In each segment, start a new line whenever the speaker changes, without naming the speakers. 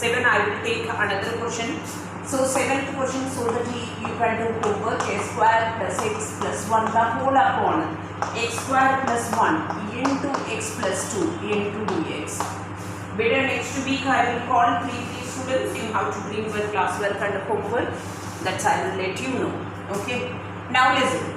7 I will take another question. So 7th question, so that you can do homework. X square plus x plus 1 the whole upon x square plus 1 into x plus 2 into dx. Better next week I will call 3 students. You have to bring your classwork and homework. That's I will let you know. Okay. Now listen.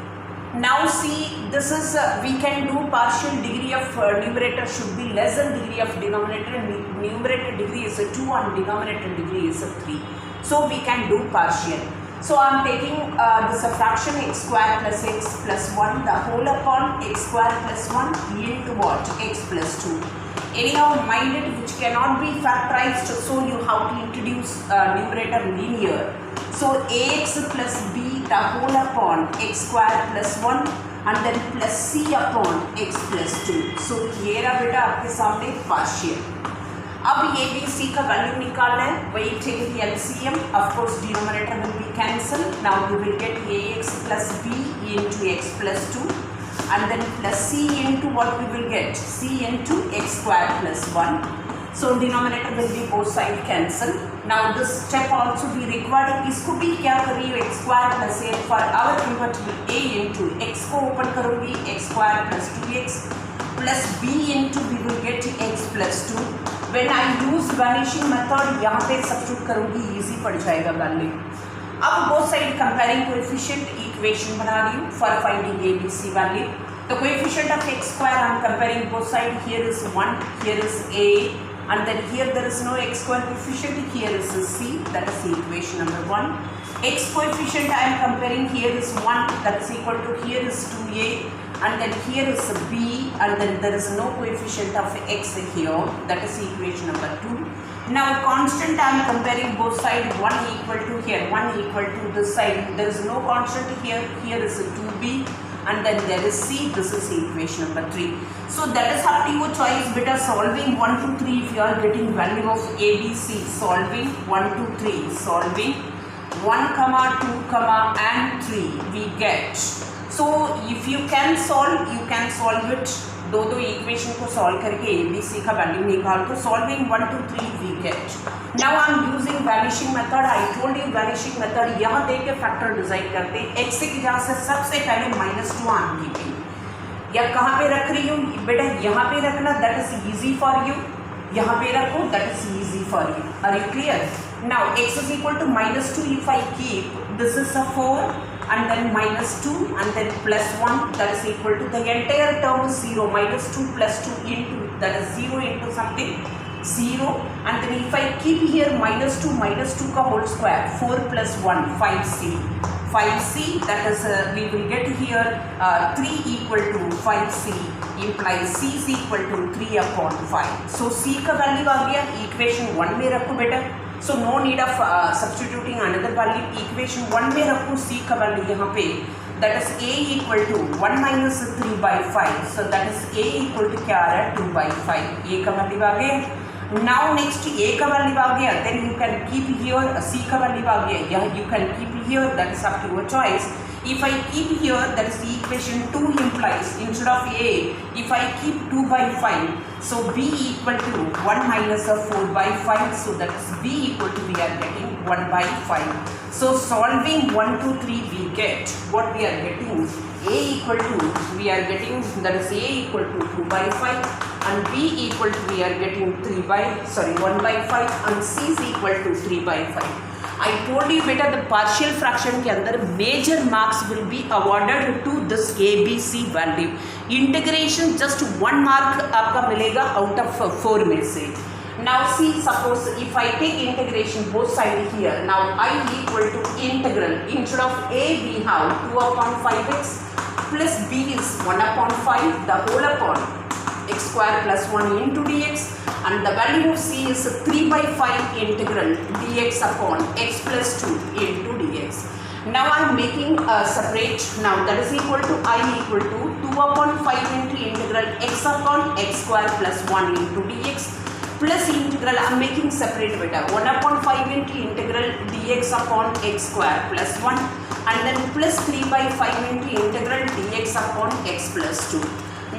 Now see, this is we can do partial degree of numerator should be less than degree of denominator. Numerator degree is 2 and denominator degree is 3. So we can do partial. So I am taking the subtraction x square plus x plus 1 the whole upon x square plus 1 into what? X plus 2. Anyhow, mind it, which cannot be factorized, so you have to introduce numerator linear. So ax plus b the whole upon x square plus 1 and then plus c upon x plus 2. So ये रहा बेटा आपके सामने partial. अब ये B C का value निकालना है. वही take the LCM. Of course denominator will be cancelled. Now you will get ax plus b into x plus 2 and then plus c into what we will get? C into x square plus 1. So denominator will be both side cancelled. Now this step also be required. इसको भी क्या कर रही हूँ? x square plus a for our convertible a into x को open करूँगी x square plus 2x plus b into we will get x plus 2. When I use vanishing method यहाँ पे substitute करूँगी, easy पड़ जाएगा value. अब both side comparing coefficient equation बना रही हूँ for finding a b c value. The coefficient of x square I am comparing both side. Here is 1, here is a. And then here there is no x square coefficient, here is a c, that is the equation number 1. X coefficient I am comparing, here is 1, that is equal to, here is 2a, and then here is a b, and then there is no coefficient of x here, that is equation number 2. Now constant I am comparing both sides, 1 equal to here, 1 equal to this side, there is no constant here, here is a 2b. And then there is c, this is equation number 3. So that is up to your choice, beta. Solving 1 to 3 if you are getting value of a, b, c. Solving 1 to 3, solving 1 comma 2 comma and 3 we get. So if you can solve it. दो equation को solve करके A B C का value निकाल तो solving 1 to 3 we get. Now I am using vanishing method. I told you vanishing method यहाँ देख के factor decide करते हैं. एक्स की जहाँ से सबसे पहले -2 आम की या कहाँ पे रख रही हूँ बेटा? यहाँ पे रखना, that is easy for you. यहाँ पे रखो, that is easy for you. Are you clear? Now x is equal to -2 if I keep this is a 4 and then -2 and then plus 1, that is equal to the entire term is 0. -2 plus 2 into, that is 0 into something 0, and then if I keep here -2 का whole square, 4 plus 1 5c, that is we will get here 3 equal to 5c implies c is equal to 3 upon 5. So c का value आ गया equation 1 में रखो बेटा. So no need of substituting another value. Equation 1 में रखो c का value यहाँ पे, that is a equal to 1 minus 3 by 5. So that is a equal to क्या आ रहा है? 2 by 5. a का वैल्यू आ गया. Now next a का वैल्यू आ गया, then you can keep here c का वैल्यू आ गया. यहाँ you can keep here, that is up to your choice. If I keep here, that is the equation 2 implies instead of a, if I keep 2 by 5, so b equal to 1 minus 4 by 5, so that is b equal to, we are getting 1 by 5. So solving 1 to 3 we get what we are getting, a equal to, we are getting, that is a equal to 2 by 5 and b equal to, we are getting 1 by 5 and c is equal to 3 by 5. I told you बेटा the partial fraction के अंदर major marks will be awarded to this ABC value. Integration just 1 mark आपका मिलेगा out of 4 में से. Now see, suppose if I take integration both sides here, now I equal to integral, instead of a we have 2 upon 5x plus b is 1 upon 5 the whole upon x square plus 1 into dx, and the value of c is 3 by 5 integral dx upon x plus 2 into dx. Now I am making a separate, now that is equal to I equal to 2 upon 5 into integral x upon x square plus 1 into dx plus integral, I am making separate beta, 1 upon 5 into integral dx upon x square plus 1 and then plus 3 by 5 into integral dx upon x plus 2.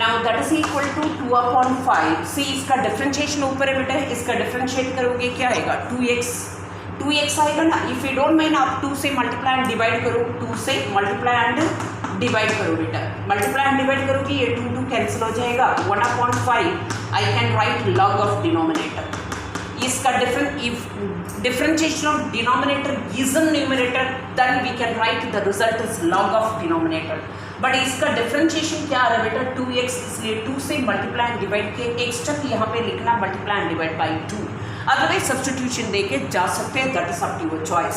Now that is equal to 2/5। See इसका differentiation ऊपर है बेटा, इसका differentiate करोगे क्या आएगा 2x आएगा ना। इफ यू डोंट माइंड आप 2 से मल्टीप्लाई एंड डिवाइड करो, 2 से मल्टीप्लाई एंड डिवाइड करो बेटा, मल्टीप्लाई एंड डिवाइड करोगे ये 2 कैंसिल हो जाएगा। 1/5 I can write log of denominator. इसका differentiation of denominator given numerator, then we can write the result as log of denominator। But इसका डिफरेंशिएशन क्या आ रहा है बेटा 2x, इसलिए 2 से मल्टीप्लाई एंड डिवाइड के x तक यहाँ पे लिखना multiply and divide by 2। Otherwise substitution देके जा सकते हैं, that is up to your choice.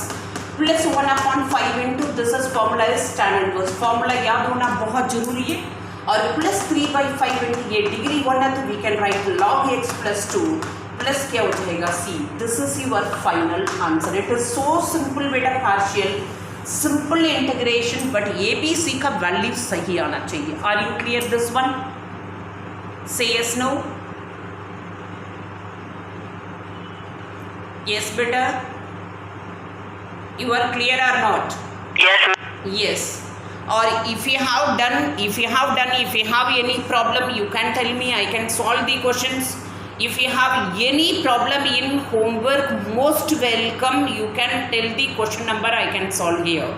Plus 1/5 into this is formula is tan inverse, formula याद होना बहुत जरूरी है। और प्लस 3/5 इंटू ये डिग्री 1 है तो we can write log x plus 2 plus क्या हो जाएगा c। This is your final answer. It is so simple बेटा, पार्शियल सिंपल इंटीग्रेशन, बट ये भी सी का वैल्यू सही आना चाहिए। Are you clear this one? Say yes no? Yes बेटा, you are clear or not? Yes. Or if you have any problem, you can tell me, I can solve the questions. If you have any problem in homework, most welcome, you can tell the question number, I can solve here.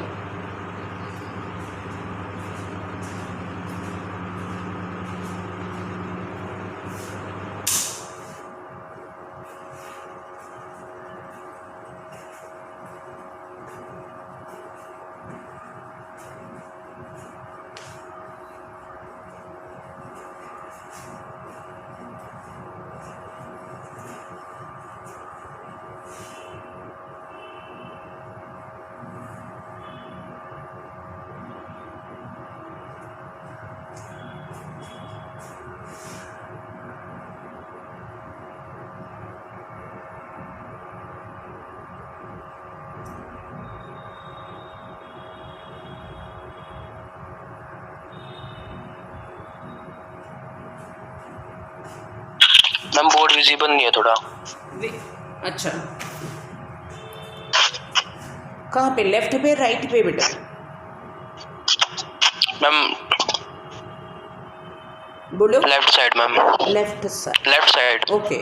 Ma'am board visible नहीं है थोड़ा।
अच्छा, कहाँ पे, left पे right पे बेटा?
Ma'am
बोलो।
Left side ma'am.
Left side, okay.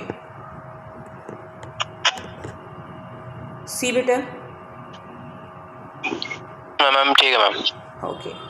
See बेटा?
मैम ठीक है ma'am,
okay.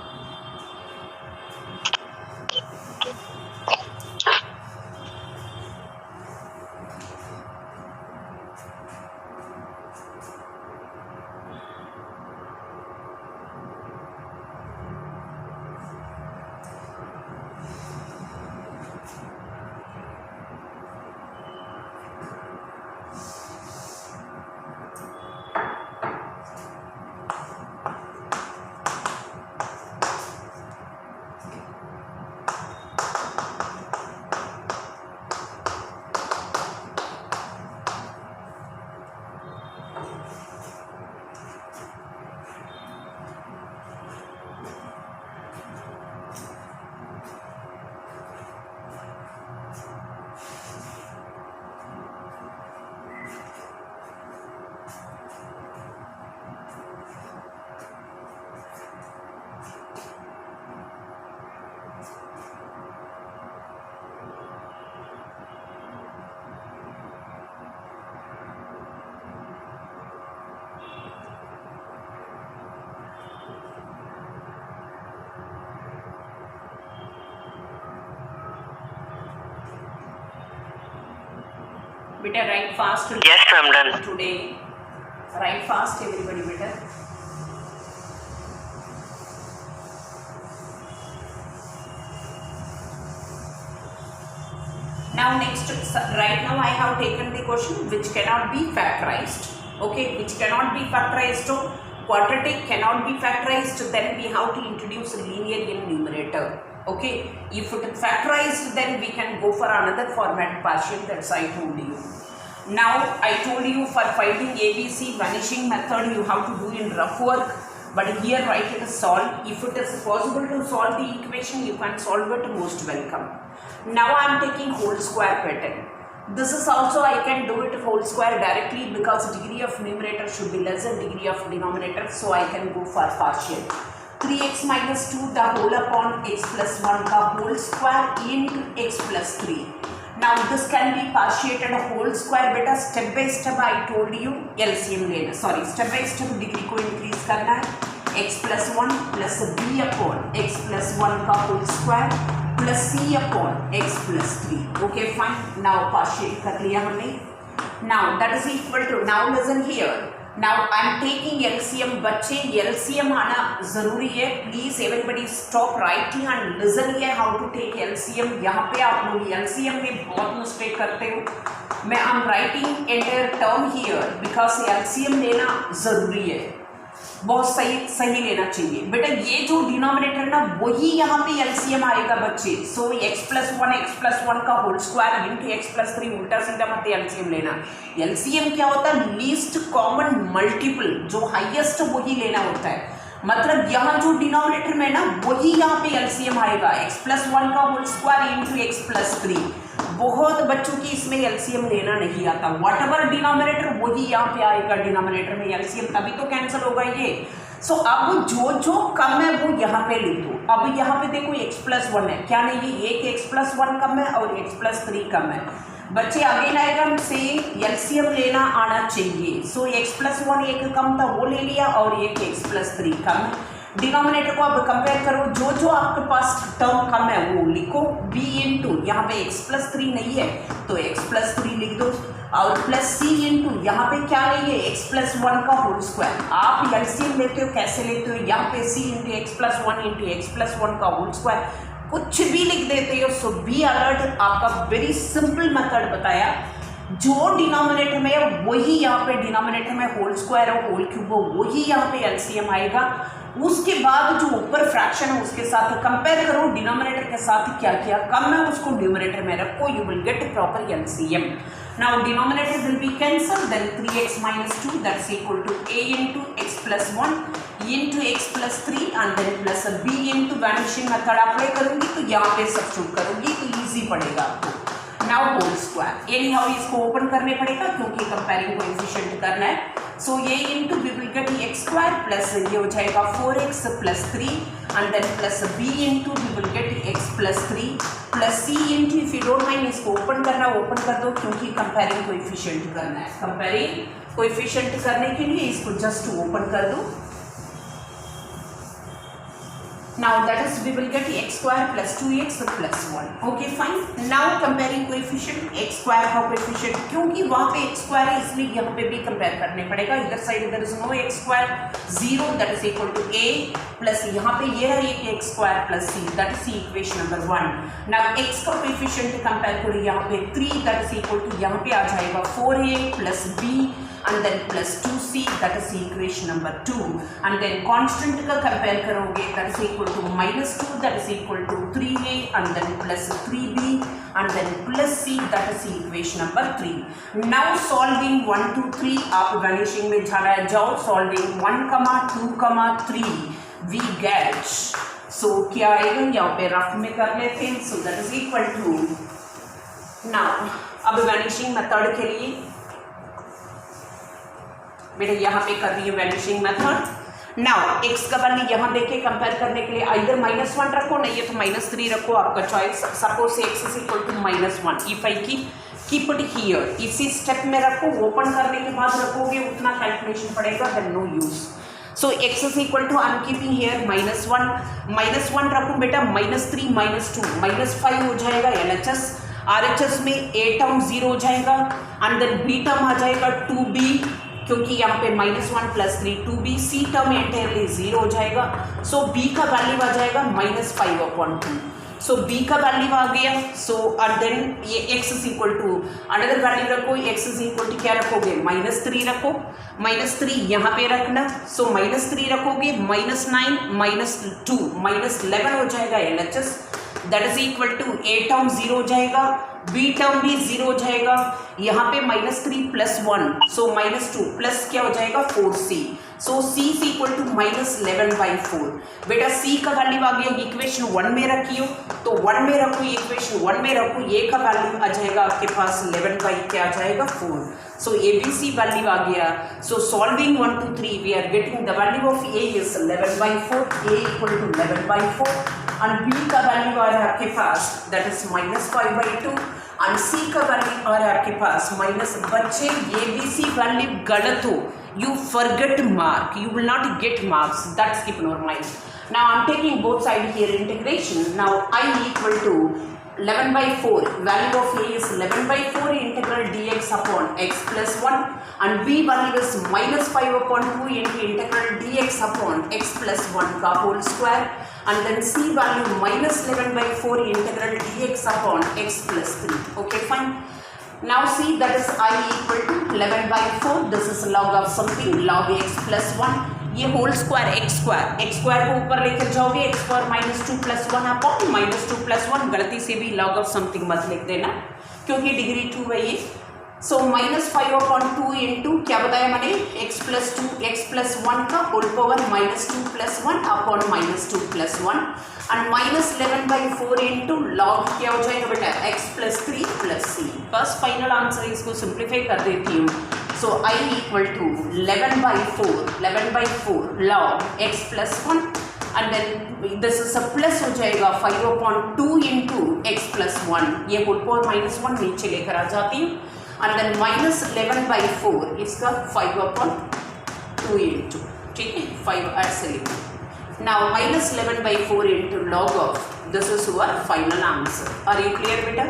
Beta, write fast.
Yes, I'm done.
Today, write fast, everybody, beta. Now next, right now I have taken the question which cannot be factorized. Okay, which cannot be factorized. So quadratic cannot be factorized. Then we have to introduce linear in numerator. Okay, if it is factorized, then we can go for another format partial. That's I told you. Now I told you for finding ABC vanishing method you have to do in rough work, but here write it as solve. If it is possible to solve the equation, you can solve it, most welcome. Now I am taking whole square pattern. This is also I can do it whole square directly because degree of numerator should be less than degree of denominator, so I can go for partial. 3x minus 2 the whole upon x plus 1 का whole square into x plus 3. Now this can be partiated a whole square. बेटा step by step I told you LCM लेना, sorry step by step degree को increase करना है. x plus 1 plus b upon x plus 1 का whole square plus c upon x plus 3. Okay fine. Now partiate कर लिया हमने. Now that is equal to, now listen here. Now I am taking LCM. बच्चे LCM आना जरूरी है. Please everybody stop writing and listen here how to take LCM. यहाँ पे आप लोग LCM में बहुत मिस्टेक करते हो. मैं I am writing entire term here because LCM लेना जरूरी है, बहुत सही लेना चाहिए. बेटा ये जो डिनोमिनेटर ना वही यहाँ पे एलसीएम आएगा बच्चे. सो x प्लस वन का whole square into x plus 3, उल्टा सीधा मत एलसीएम लेना. एलसीएम क्या होता है? लीस्ट कॉमन मल्टीपल, जो हाईएस्ट वही लेना होता है. मतलब यहाँ जो डिनोमिनेटर में ना वही यहाँ पे एलसीएम आएगा. x प्लस 1 का whole square into x plus 3. बहुत बच्चों की इसमें एलसीएम लेना नहीं आता. व्हाट एवर डिनोमिनेटर वही यहाँ पे आएगा डिनोमिनेटर में एलसीएम, तभी तो कैंसिल होगा ये. सो अब जो कम है वो यहाँ पे लिख दो. अब यहाँ पे देखो x प्लस 1 है, क्या नहीं है? एक x प्लस 1 कम है और x प्लस 3 कम है. बच्चे अगेन आएगा से एलसीएम लेना आना चाहिए. सो x प्लस 1 एक कम था वो ले लिया और एक x प्लस 3 कम है. डिनोमिनेटर को अब कंपेयर करो, जो आपके पास टर्म कम है वो लिखो. b इंटू यहाँ पे x प्लस 3 नहीं है तो x प्लस 3 लिख दो और प्लस c इंटू यहाँ पे क्या नहीं है? x प्लस 1 का होल स्क्वायर. आप एलसीएम लेते हो कैसे लेते हो? यहाँ पे c into x plus 1 into x plus 1 का होल स्क्वायर कुछ भी लिख देते हो. सो बी अलर्ट, आपका वेरी सिंपल मेथड बताया. जो डिनोमिनेटर में है वही यहाँ पे डिनोमिनेटर में होल स्क्वायर हो, होल क्यूब हो, वही यहाँ पे एलसीएम आएगा. उसके बाद जो ऊपर फ्रैक्शन है उसके साथ कंपेयर करो डिनोमिनेटर के साथ क्या क्या कम है उसको न्यूमरेटर में रखो. You will get proper LCM. Now denominator will be cancel. Then 3x minus 2 that's equal to a into x plus 1 into x plus 3 and then plus b into vanishing method apply करूंगी तो यहाँ पे substitute करूंगी तो easy पड़ेगा आपको. Now whole square anyhow इसको open करने पड़ेगा क्योंकि कंपेयरिंग कोएफिशिएंट करना है. सो ये into we will get x square plus ये हो जाएगा 4x plus 3 and then plus b into we will get x plus 3 plus c into, if you don't mind इसको ओपन करना ओपन कर दो क्योंकि कंपेयरिंग कोएफिशिएंट करना है. कंपेयरिंग कोएफिशिएंट करने के लिए इसको जस्ट ओपन कर दो. Now that is we will get x square plus 2x plus 1. Okay fine. Now comparing coefficient x square का coefficient, क्योंकि वहाँ पे x square है इसलिए यहाँ पे भी कंपेयर करने पड़ेगा. इधर side there is no x square 0 that is equal to a plus यहाँ पे ये है एक x square plus c that is equation number 1. Now x का coefficient कंपेयर करो यहाँ पे 3 that is equal to यहाँ पे आ जाएगा 4a plus b and then plus 2c that is equation number 2 and then constant का कंपेयर करोगे that is equal to minus 2 that is equal to 3a and then plus 3b and then plus c that is equation number 3. Now solving 1 2 3 आप vanishing में जाना जाओ. solving 1 2 3 we get, so क्या आएगा यहाँ पे रफ में कर लेते हैं. so that is equal to, now अब वैनिशिंग मेथड के लिए बेटा यहाँ पे कर रही है वैनिशिंग मेथड. नाउ एक्स का वैल्यू यहाँ देखे कंपेयर करने के लिए इधर -1 रखो नहीं है तो -3 रखो, आपका choice. Suppose x is equal to -1 if I keep it here, इसी स्टेप में रखो. ओपन करने के बाद रखोगे उतना कैलकुलेशन पड़ेगा, then no use. So x is equal to I am keeping here -1 रखो बेटा. -3 -2 -5 हो जाएगा LHS. RHS में a टर्म 0 हो जाएगा एंड देन b टर्म आ जाएगा 2b क्योंकि यहाँ पे -1 plus 3 2b. c term entirely 0 हो जाएगा. सो b का वैल्यू आ जाएगा -5/2. सो b का वैल्यू आ गया. सो एंड देन ये x is equal to another value रखो. x इज इक्वल टू क्या रखोगे? -3 रखो. -3 यहाँ पे रखना. सो -3 रखोगे -9 -2 -11 हो जाएगा LHS. That is equal to a term 0 हो जाएगा, b टर्म भी 0 हो जाएगा. यहाँ पे -3 प्लस 1 सो -2 प्लस क्या हो जाएगा 4c. So c is equal to -11/4। बेटा c का वैल्यू आ गया इक्वेशन 1 में रखियो, तो 1 में रखो, इक्वेशन 1 में रखो, ये का वैल्यू आ जाएगा आपके पास 11 बाई क्या आ जाएगा 4। सो ABC वैल्यू आ गया। So solving 1 2 3 we are getting the value of A is 11/4, A equal to 11/4 and B का वैल्यू आ रहा है आपके पास दैट इज -5/2 एंड C का वैल्यू आ रहा है आपके पास माइनस। बच्चे ABC वैल्यू गलत हो, you forget mark, you will not get marks, that's keep in your mind. Now I'm taking both sides here integration. Now I equal to 11/4, value of A is 11/4 integral dx upon x plus 1 and B value is -5/2 into integral dx upon x plus 1 का whole square and then C value -11/4 integral dx upon x plus 3. Okay, fine. Now see that is I equal to 11/4, this is log of something, log x plus 1, ये whole square x square को ऊपर लेकर जाओगे x square -2 plus 1 upon -2 plus 1, गलती से भी log of something मत लिख देना क्योंकि डिग्री 2 है ये। सो -5/2 इंटू क्या बताया मैंने x plus 2 x plus 1 का whole power -2 plus 1 upon -2 plus 1 and -11/4 into log क्या हो जाएगा बेटा x plus 3 plus c। बस फाइनल आंसर इसको सिंप्लीफाई कर देती हूँ। So I equal to 11/4 log x plus 1 and then this is a plus हो जाएगा 5/2 इंटू x plus 1, ये होल पावर -1 नीचे लेकर आ जाती हूँ एंड देन -11/4 इसका 5/2 इंटू, ठीक है 5 ऐसे लिखो। Now -11/4 into log of, this is our final answer. Are you clear beta?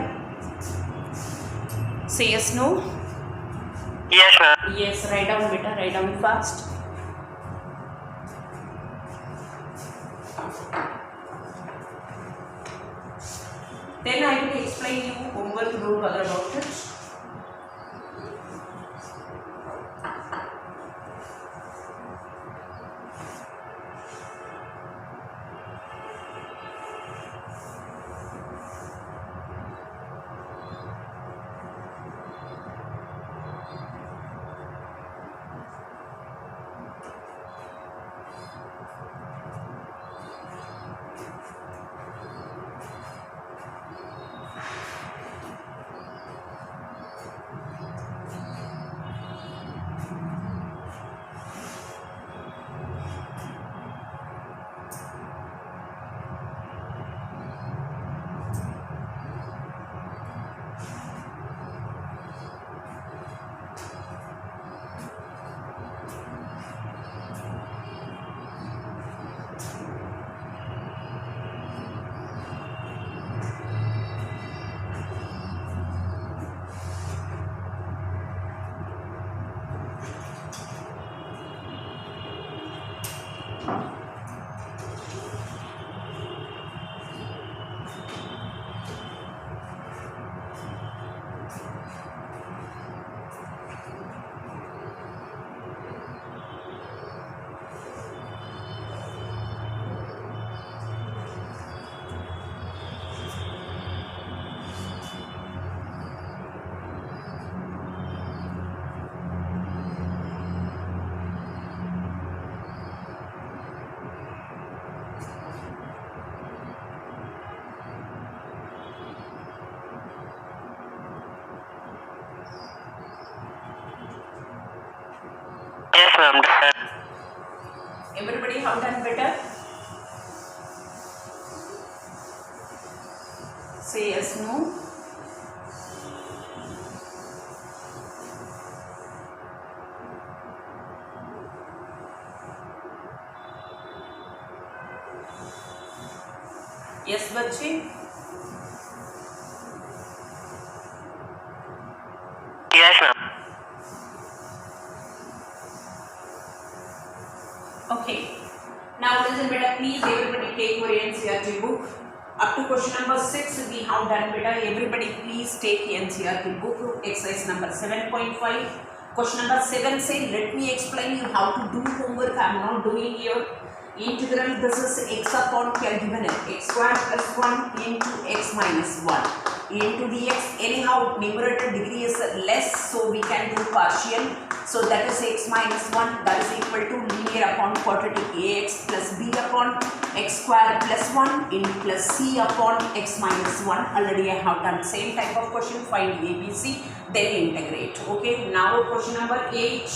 Say yes, no?
Yes ma'am.
Yes, write down beta, write down fast. Then I will explain you homework group other about it.
Yes ma'am.
Everybody have done better? Say yes, no? Yes बच्चे?
Yes ma'am.
Okay. Now listen beta, please everybody take your NCERT book. Up to question number 6 we have done beta. Everybody please take NCERT book. Exercise number 7.5. Question number 7 say, let me explain you how to do homework. I am not doing here. Integral, this is x upon क्या given है x square plus 1 into x minus 1. into dx. Anyhow, numerator degree is less, so we can do partial. So that is x minus 1, that is equal to linear upon quadratic ax plus b upon x square plus 1 in plus c upon x minus 1. Already I have done same type of question. Find ABC, then integrate. Okay, now question number 8,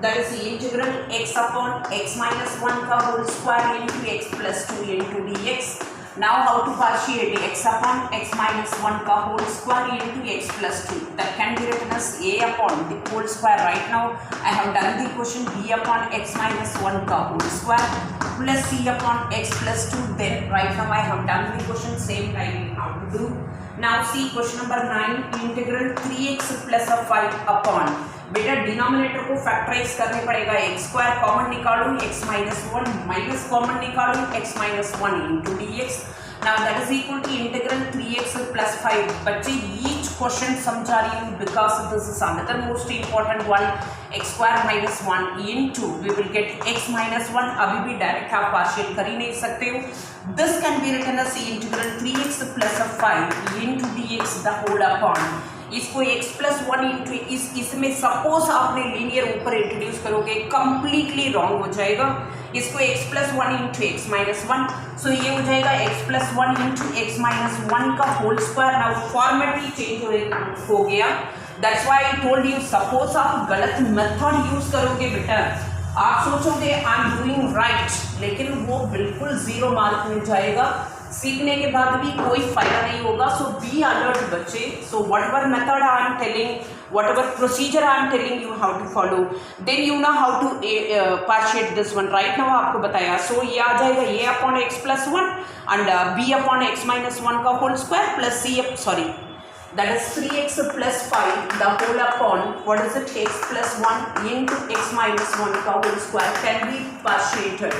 that is the integral x upon x minus 1 ka whole square into x plus 2 into dx. Now how to partiate x upon x minus 1 ka whole square into x plus 2. That can be written as a upon the whole square. Right now I have done the question b upon x minus 1 ka whole square plus c upon x plus 2. Then right now I have done the question, same time we have to do. Now see question number 9, integral 3x plus 5 upon. बेटा denominator को factorise करने पड़ेगा, x square common निकालूं, x minus 1 minus common निकालूं, x minus 1 into d x. Now that is equal to integral 3x plus 5. बच्चे each question समझा रही हूँ because this is another most important one. X square minus 1 into we will get x minus 1. अभी भी direct आप partial कर ही नहीं सकते हो. This can be written as integral 3x plus 5 into d x the whole upon. इसको x plus 1 into इसमें suppose आपने लीनियर ऊपर इंट्रोड्यूस करोगे, कंप्लीटली रॉन्ग हो जाएगा. इसको x plus 1 into x minus 1, so ये हो जाएगा x plus 1 into x minus 1 का होल स्क्वायर. नाउ फॉर्मेट ही चेंज हो गया. That's why I told you, suppose आप गलत मेथड यूज करोगे बेटा, आप सोचोगे आई एम डूइंग राइट, लेकिन वो बिल्कुल 0 मार्क मिल जाएगा. सीखने के बाद भी कोई फायदा नहीं होगा. सो बी अलर्ट बच्चे. So whatever method I am telling, whatever procedure I am telling you how to follow, then you know how to partiate this one. Right now आपको बताया. सो ये आ जाएगा a upon x plus 1 and b upon x minus 1 का whole square plus c sorry that is 3x plus 5 the whole upon what is it x plus 1 into x minus 1 का whole square can be partiated.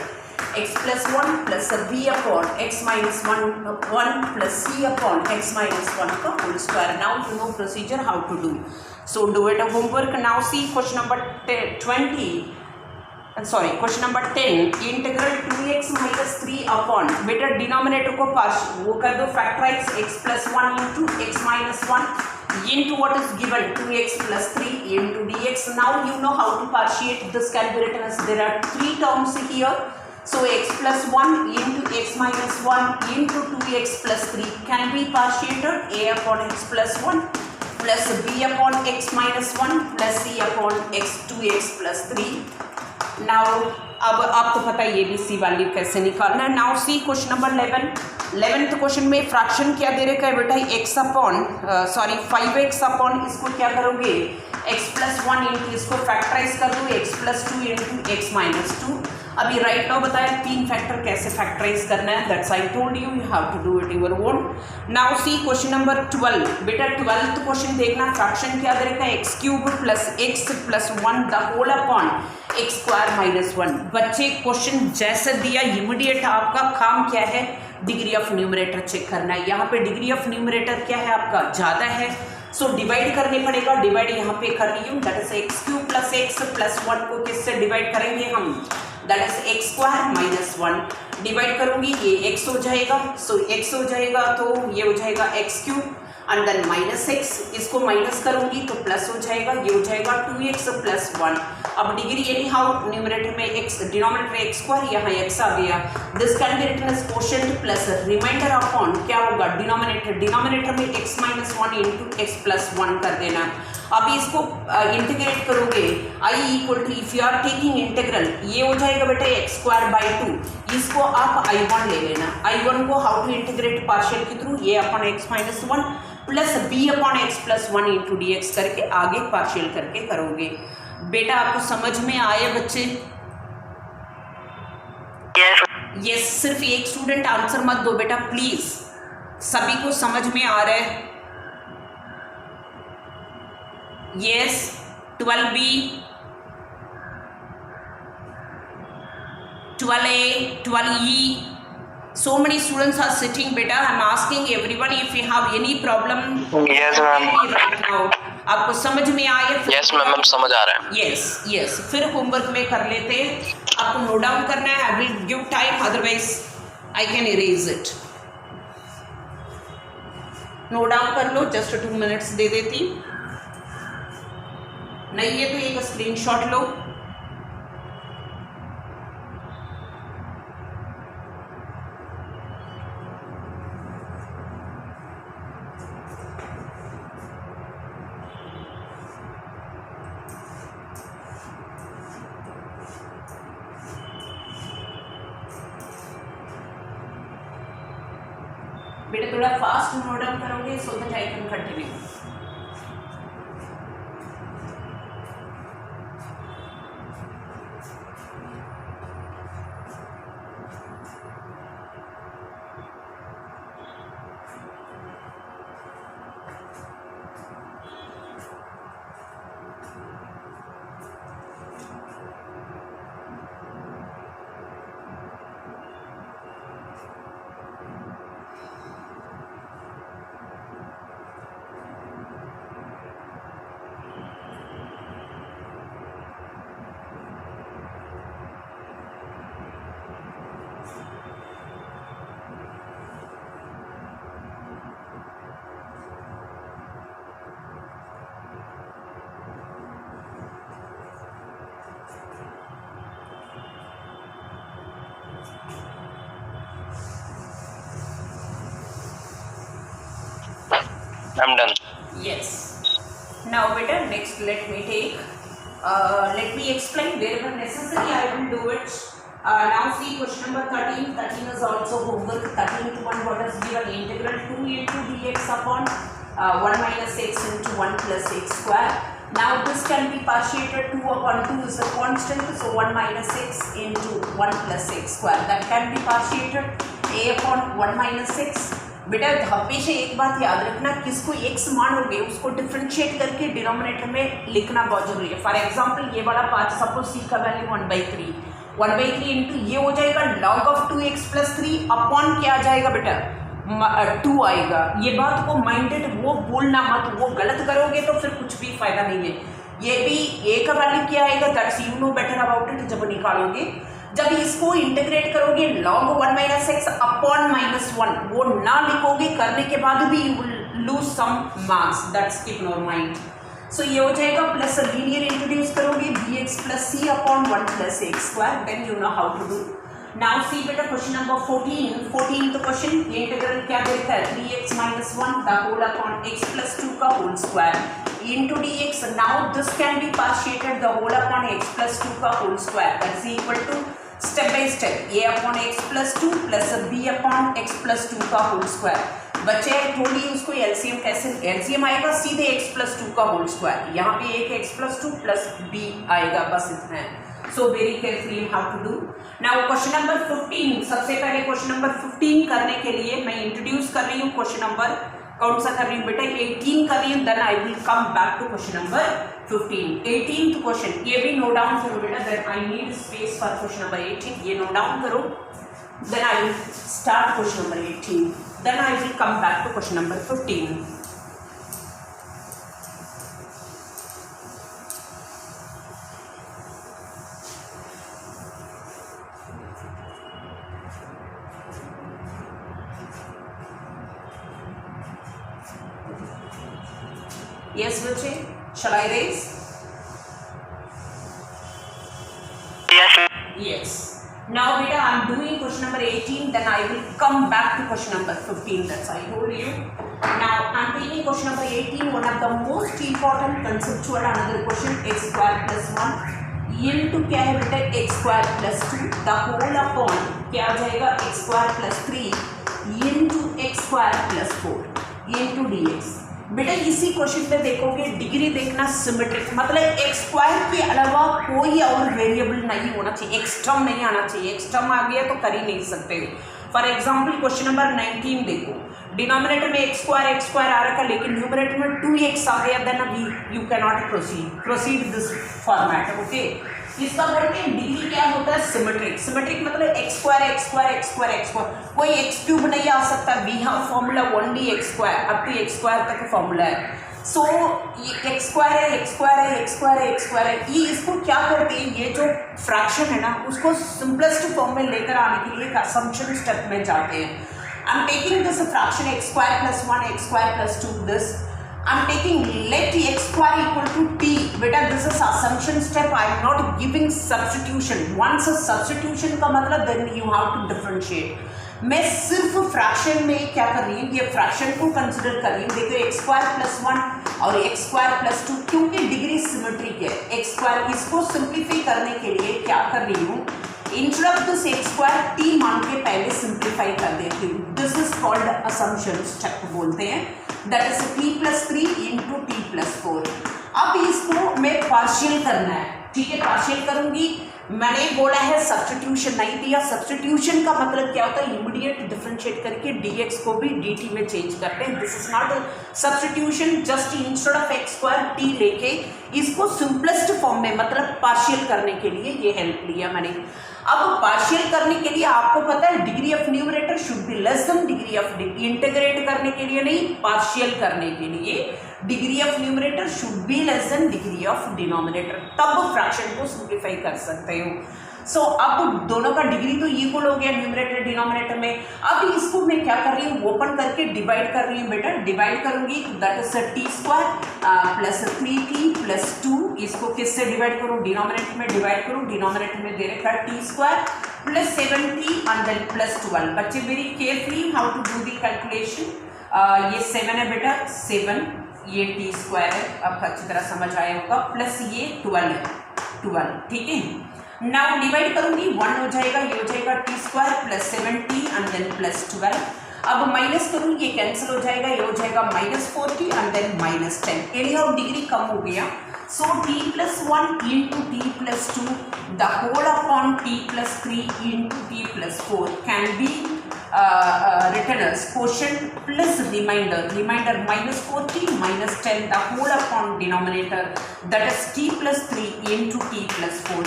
x plus 1 plus b upon x minus 1 plus c upon x minus 1 का whole square. Now you know procedure how to do. So do it a homework. Now see question number 20. Question number 10, integral 2x minus 3 अपॉन. बेटा denominator को वो कर दो factorise, x plus 1 into x minus 1 into what is given 2x plus 3 into dx. Now you know how to partiate. This can be written as there are 3 terms here. So x plus 1 into x minus 1 into 2x plus 3 can be partiated. A upon x plus 1 plus b upon x minus 1 plus c upon x 2x plus 3. Now अब आपको पता है ये भी सी value कैसे निकालना है. Now see question number 11th question में फ्रैक्शन क्या दे रखा है बेटा, x अपॉन 5x अपॉन इसको क्या करोगे x प्लस 1 इंटू इसको फैक्टराइज कर दो x plus 2 into x minus 2. अभी राइट नाउ बताया 3 फैक्टर कैसे फैक्टराइज करना है. That's I told you, you have to do it your own. Now see question number 12. बेटा 12th क्वेश्चन देखना, फ्रैक्शन क्या दे रखा है x cube plus x plus 1 the whole upon x square minus 1. बच्चे क्वेश्चन जैसे दिया इमीडिएट आपका काम क्या है, डिग्री ऑफ न्यूमरेटर चेक करना है. यहाँ पे डिग्री ऑफ न्यूमरेटर क्या है आपका, ज़्यादा है, सो डिवाइड करने पड़ेगा. डिवाइड यहाँ पे कर रही हूँ, that is x cube plus x plus 1 को किससे डिवाइड करेंगे हम, that is x square minus 1. Divide करूँगी ये एक्स हो जाएगा, सो एक्स हो जाएगा तो ये हो जाएगा x cube and then minus x. इसको माइनस करूंगी तो प्लस हो जाएगा, ये हो जाएगा 2x प्लस 1. अब डिग्री एनी हाउ न्यूमरेटर में x, डिनोमिनेटर एक्स स्क्वायर, यहाँ x आ गया. This can be written as quotient plus remainder upon क्या होगा डिनोमिनेटर में x minus 1 into x plus 1 कर देना. अभी इसको इंटीग्रेट करोगे i equal to, if you are taking integral, ये हो जाएगा बेटा एक्स स्क्वायर बाई 2. इसको आप i1 ले लेना. i1 को हाउ टू इंटीग्रेट पार्शियल के थ्रू, ये upon x minus 1 plus b upon x plus 1 into d x करके आगे पार्शियल करके करोगे. बेटा आपको समझ में आए बच्चे? यस. सिर्फ एक स्टूडेंट आंसर मत दो बेटा प्लीज, सभी को समझ में आ रहा है? Yes. 12B, 12A, 12E. So many students are sitting beta. I'm asking everyone if you have any problem.
Yes ma'am.
Right now. आपको समझ में आया?
Yes ma'am, समझ आ रहा है.
Yes. फिर होमवर्क में कर लेते हैं. आपको नोट डाउन करना है. I will give time, otherwise I can erase it. Note down कर लो, जस्ट 2 मिनट्स दे देती, नहीं है तो एक स्क्रीनशॉट लो। बेटा थोड़ा फास्ट नोट डाउन करोगे so that I can continue.
I'm done.
Yes. Now beta next let me explain wherever necessary I will do it. Now see question number 13. 13 is also homework. 13 to 1 what is given? Integral 2 into dx upon 1 minus x into 1 plus x square. Now this can be partiated. 2 upon 2 is a constant, so 1 minus x into 1 plus x square. That can be partiated. A upon 1 minus x. बेटा हमेशा एक बात याद रखना, किसको x मानोगे उसको differentiate करके डिनोमिनेटर में लिखना बहुत जरूरी है। फॉर एग्जांपल ये वाला 5 सपोज c का वैल्यू 1/3 इंटू ये हो जाएगा log of 2x plus 3 upon क्या आ जाएगा बेटा 2 आएगा। ये बात को माइंडेड वो बोलना मत, वो गलत करोगे तो फिर कुछ भी फायदा नहीं है। ये भी a का वैल्यू क्या आएगा, that's you know better about it. जब निकालोगे, जब इसको इंटीग्रेट करोगे log 1 माइनस एक्स अपॉन -1 वो ना लिखोगे, करने के बाद भी you will lose some marks, that's keep in your mind. So ये हो जाएगा प्लस लीनियर इंट्रोड्यूस करोगे bx plus c upon 1 plus x square, then you know how to do. Now see बेटा क्वेश्चन नंबर 14 तो question integral क्या देता है 3x minus 1 the whole upon x plus 2 का whole square into dx. Now this can be partiated the whole upon x plus 2 का whole square, that is equal to step by step a upon x plus 2 plus b upon x plus 2 का whole square। बच्चे थोड़ी उसको LCM कैसे, LCM आएगा सीधे x plus 2 का whole square, यहाँ पे एक x plus 2 plus b आएगा, बस इतना है। So very carefully how to do. Now question number 15, सबसे पहले क्वेश्चन नंबर 15 करने के लिए मैं इंट्रोड्यूस कर रही हूँ क्वेश्चन नंबर कौन सा कर रही हूँ बेटा 18 कर रही हूँ, then I will come back to question number 15। 18th question ये भी नोट डाउन करो बेटा, then I need space for question number 18, ये नोट डाउन करो, then I will start question number 18, then I will come back to question number 15। Yes, Vilche, shall I raise?
Yes.
Yes. Now, beta, I am doing question number 18. Then I will come back to question number 15. That's I told you. Now, I am taking question number 18. One of the most important conceptual another question: x square plus 1 into क्या है बेटा x square plus 2 the whole upon क्या आ जाएगा x square plus 3 into x square plus 4 into dx। बेटा इसी question पे देखोगे degree देखना सिमेट्रिक, मतलब एक्स स्क्वायर के अलावा कोई और वेरिएबल नहीं होना चाहिए, एक्स टर्म नहीं आना चाहिए। एक्स टर्म आ गया तो कर ही नहीं सकते। फॉर एग्जांपल क्वेश्चन नंबर 19 देखो, डिनोमिनेटर में एक्स स्क्वायर आ रखा लेकिन न्यूमरेटर में 2x आ गया, then you can not proceed this format. Okay, इसका करके डिग्री क्या होता है सिमेट्रिक। सिमेट्रिक मतलब एक्स स्क्वायर कोई एक्स क्यूब नहीं आ सकता। We have formula only x square, up to x square तक फॉर्मूला है। सो ये एक्स स्क्वायर है, ये इसको क्या करते हैं, ये जो फ्रैक्शन है ना उसको सिंपलेस्ट फॉर्म में लेकर आने के लिए एक असम्पशन स्टेप में जाते हैं। I'm taking this fraction x square plus 1 x square plus 2 this. I'm taking let x square equal to t. बेटा this is assumption step. I am not giving substitution. Once a substitution का मतलब then you have to differentiate. मैं सिर्फ fraction में क्या कर रही हूँ, ये फ्रैक्शन को कंसिडर कर रही हूँ. देखो एक्स स्क्वायर प्लस 1 और एक्स स्क्वायर प्लस 2 क्योंकि डिग्री सिमेट्रिक है. एक्स स्क्वायर इसको सिंप्लीफाई करने के लिए क्या कर रही हूँ, instead of this x square T मान के पहले सिंप्लीफाई कर देती हूँ. This is called assumption step बोलते हैं. That is T plus 3 into T plus 4. अब इसको मैं पार्शियल करना है, ठीक है, पार्शियल करूंगी. मैंने बोला है सब्स्टिट्यूशन नहीं दिया. सब्स्टिट्यूशन का मतलब क्या होता है, इमीडिएट डिफरेंशिएट करके dx को भी dt में चेंज करते हैं. This is not substitution. Just instead of x square T लेके इसको सिंपलेस्ट फॉर्म में मतलब पार्शियल करने के लिए ये हेल्प लिया मैंने. अब पार्शियल करने के लिए आपको पता है degree of numerator should be less than degree of integrate करने के लिए नहीं, पार्शियल करने के लिए degree of numerator should be less than degree of denominator. तब फ्रैक्शन को सिंप्लीफाई कर सकते हो. सो अब दोनों का डिग्री तो इक्वल हो गया न्यूमरेटर डिनोमिनेटर में. अब इसको मैं क्या कर रही हूँ, ओपन करके डिवाइड कर रही हूँ. बेटा डिवाइड करूंगी that is T square plus 3t plus 2. इसको किससे डिवाइड करूँ, डिनोमिनेटर में डिवाइड करूँ. डिनोमिनेटर में दे रखा है t square plus 7t and then plus 12. बच्चे very carefully how to do the calculation. ये 7 है बेटा, 7 ये टी स्क्वायर है, अब अच्छी तरह समझ आया होगा, प्लस ये 12 है, 12, ठीक है. नाउ डिवाइड करूंगी 1 हो जाएगा, ये हो जाएगा t square plus 7t and then plus 12. अब माइनस करूँ, ये कैंसिल हो जाएगा, ये हो जाएगा minus 40 and then minus 10. Anyhow degree कम हो गया. So t plus 1 into T plus 2 the whole upon t plus 3 into T plus 4 can be written as quotient plus remainder minus 40 minus 10 the whole upon denominator that is t plus 3 into t plus 4.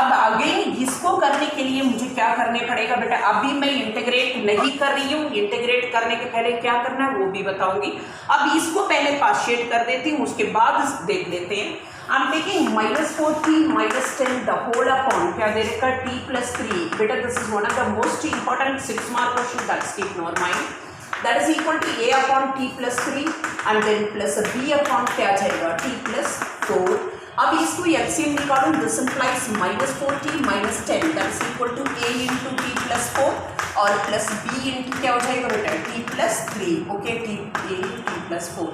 अब again इसको करने के लिए मुझे क्या करने पड़ेगा बेटा, अभी मैं इंटीग्रेट नहीं कर रही हूँ. इंटीग्रेट करने के पहले क्या करना है वो भी बताऊंगी. अब इसको पहले पार्शिएट कर देती हूँ, उसके बाद देख लेते हैं. I am taking minus 40 minus 10 the whole upon क्या दे रखा t प्लस 3. बेटा this is one of the most important 6 mark question that's keep in your mind. That is equal to a upon t plus 3 and then plus b upon क्या जाएगा t plus 4. अब इसको LCM निकालो. This implies minus 40 minus 10 that is equal to a into T plus 4 और plus b into क्या हो जाएगा बेटा t plus 3. Okay, t plus 4.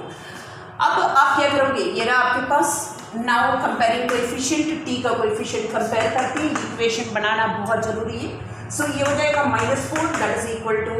अब आप क्या करोगे, ये रहा आपके पास. नाउ कंपेयरिंग कोएफिशिएंट, टी का कोएफिशिएंट कंपेयर करके इक्वेशन बनाना बहुत जरूरी है. सो ये हो जाएगा minus 4 that is equal to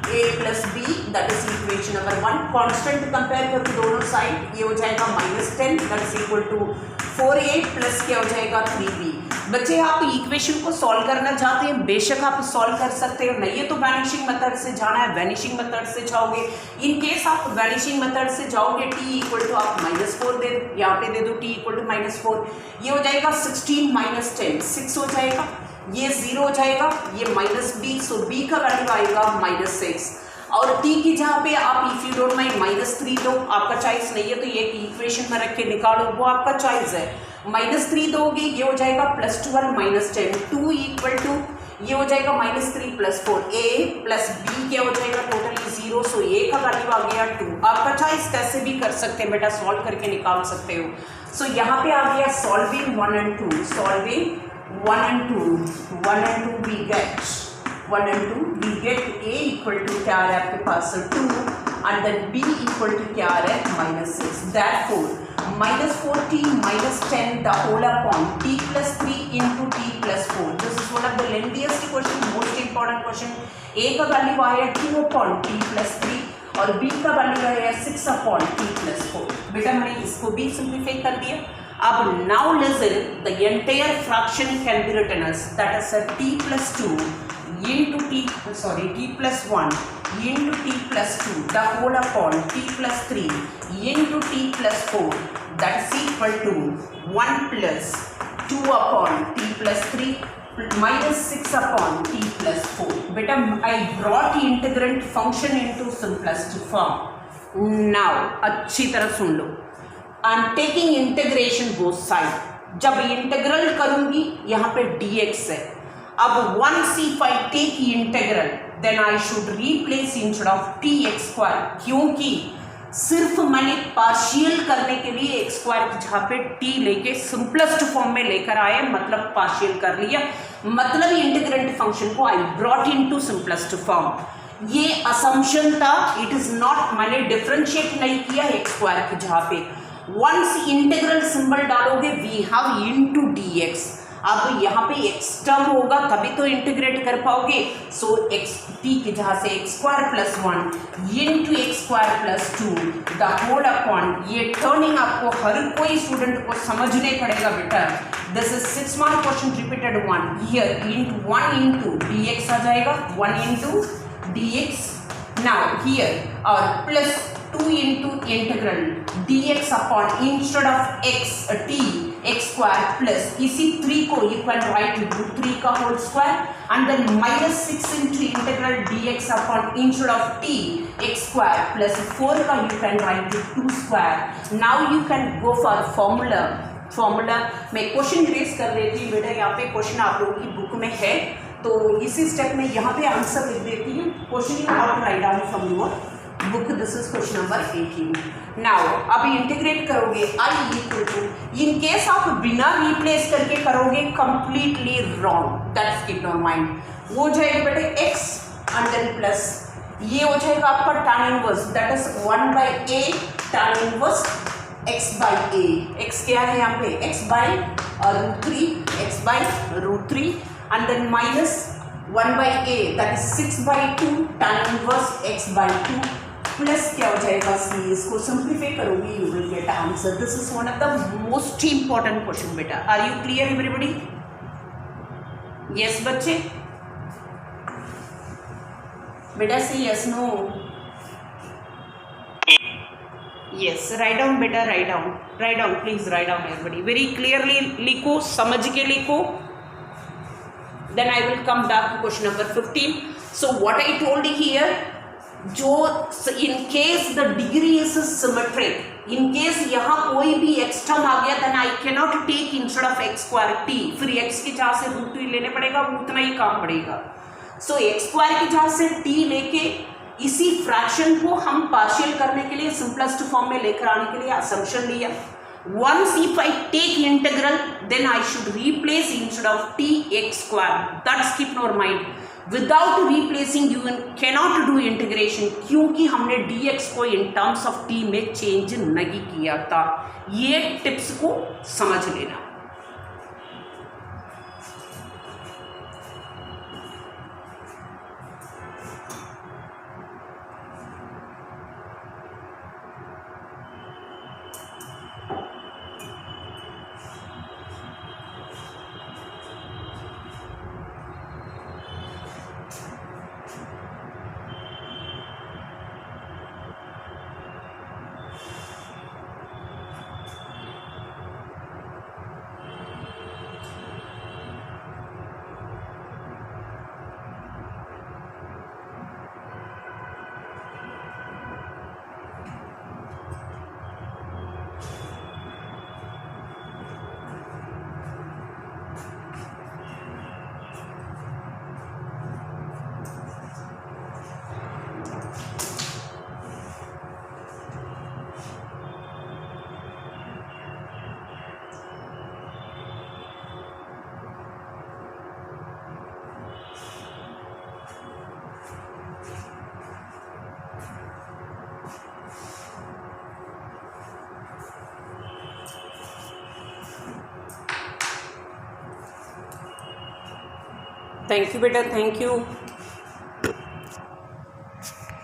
a plus b that is equation number 1. Constant compare करके दोनों साइड, ये हो जाएगा minus 10 that is equal to 4a plus क्या हो जाएगा 3b. बच्चे आप इक्वेशन को सॉल्व करना चाहते हैं, बेशक आप सॉल्व कर सकते हो. नहीं है तो वैनिशिंग मेथड से जाना है, वैनिशिंग मेथड से जाओगे. इन केस आप वैनिशिंग मेथड से जाओगे t इक्वल टू आप माइनस 4 दे दो, यहाँ पे दे दो t इक्वल टू माइनस 4. ये हो जाएगा 16 माइनस 10 6 हो जाएगा, ये 0 हो जाएगा, ये माइनस b. सो b का वैल्यू आएगा माइनस 6. और t की जहाँ पे आप if you don't mind minus 3 दो, आपका चॉइस नहीं है तो ये इक्वेशन में रख के निकालो, वो आपका चॉइस है. माइनस 3 दोगे, ये हो जाएगा प्लस 12 माइनस 10 2 इक्वल टू ये हो जाएगा minus 3 plus 4 a plus b क्या हो जाएगा टोटली 0. सो a का वैल्यू आ गया 2. आपका चॉइस कैसे भी कर सकते हैं बेटा, सॉल्व करके निकाल सकते हो. सो यहाँ पे आ गया solving 1 and 2. Solving 1 and 2 we get 1 and 2 we get a equal to क्या आ रहा है आपके पास 2 and then b equal to क्या आ रहा है minus 6. therefore minus 40 minus 10 the whole upon t plus 3 into t plus 4. this is one of the lengthiest question, most important question. a का वैल्यू आया 2 upon t plus 3 और b का value आया 6 upon t plus 4. बेटा मैंने इसको भी simplify कर दिया. अब now listen, the entire fraction can be written as that is a t plus 2 into t plus 1 into t plus 2 the whole upon t plus 3 into t plus 4 that is equal to 1 plus 2 upon t plus 3 minus 6 upon t plus 4. बेटा I brought integrand function into simplest form. Now अच्छी तरह सुन लो. I am taking integration both side. जब integral करूंगी यहाँ पे dx है. अब once if I take integral then I should replace instead of t x square, क्योंकि सिर्फ मैंने पार्शियल करने के लिए एक्स स्क्वायर की जगह पे टी लेके सिंपलेस्ट फॉर्म में लेकर आए, मतलब पार्शियल कर लिया, मतलब इंटीग्रेंट फंक्शन को I brought into simplest form. ये असम्पशन था, इट इज नॉट, मैंने डिफरेंशिएट नहीं किया एक्स स्क्वायर की जगह पे। वंस इंटीग्रल सिंबल डालोगे वी हैव इनटू dx, अब यहाँ पे एक्स टर्म होगा तभी तो इंटीग्रेट कर पाओगे, सो एक्स टी की जगह से x square plus 1 into x square plus 2 the whole upon, ये टर्निंग आपको हर कोई स्टूडेंट को समझने पड़ेगा बेटा। This is 6 mark question repeated 1 here, into 1 into dx आ जाएगा, 1 इनटू dx नाउ हियर, और plus 2 into integral dx upon instead of x t x square plus इसी 3 को you can write root 3 का whole square and then minus 6 into integral dx upon instead of t x square plus 4 का you can write 2 square. Now you can go for formula मैं question race कर देती हूँ बेटा, यहाँ पे question आप लोगों की बुक में है, तो इसी स्टेप में यहाँ पे आंसर लिख देती हूँ। Question you have to write down from your book, this is question number 18। Now अब इंटीग्रेट करोगे I equal to, in case आप बिना रिप्लेस करके करोगे completely wrong, that's keep your mind, वो हो जाएगा बेटे x एंड देन प्लस ये हो जाएगा आपका tan inverse, that is 1 by a tan inverse x by a, x क्या है यहाँ पे x by root 3 and then minus 1 by a that is 6 by 2 tan inverse x by 2 plus क्या हो जाएगा c, इसको सिंप्लीफाई करोगे you will get answer. This is one of the most important question बेटा। Are you clear everybody? Yes बच्चे, बेटा से yes no, yes write down बेटा, write down please, write down everybody, very clearly लिखो, समझ के लिखो। Then I will come back to question number 15. So what I told you here, जो in case the degree is symmetric, in case यहाँ कोई भी x term आ गया then I cannot take instead of x square t, फिर x की जगह से root 2 लेने पड़ेगा, वो उतना ही काम पड़ेगा। So x स्क्वायर की जगह से t लेके इसी फ्रैक्शन को हम पार्शियल करने के लिए सिंपलेस्ट फॉर्म में लेकर आने के लिए असम्पशन लिया। Once if I take integral, then I should replace instead of t x square. That's keep in your mind. Without replacing, you cannot do integration, क्योंकि हमने dx को in terms of t में change नहीं किया था। ये tips को समझ लेना। थैंक यू बेटा, थैंक यू।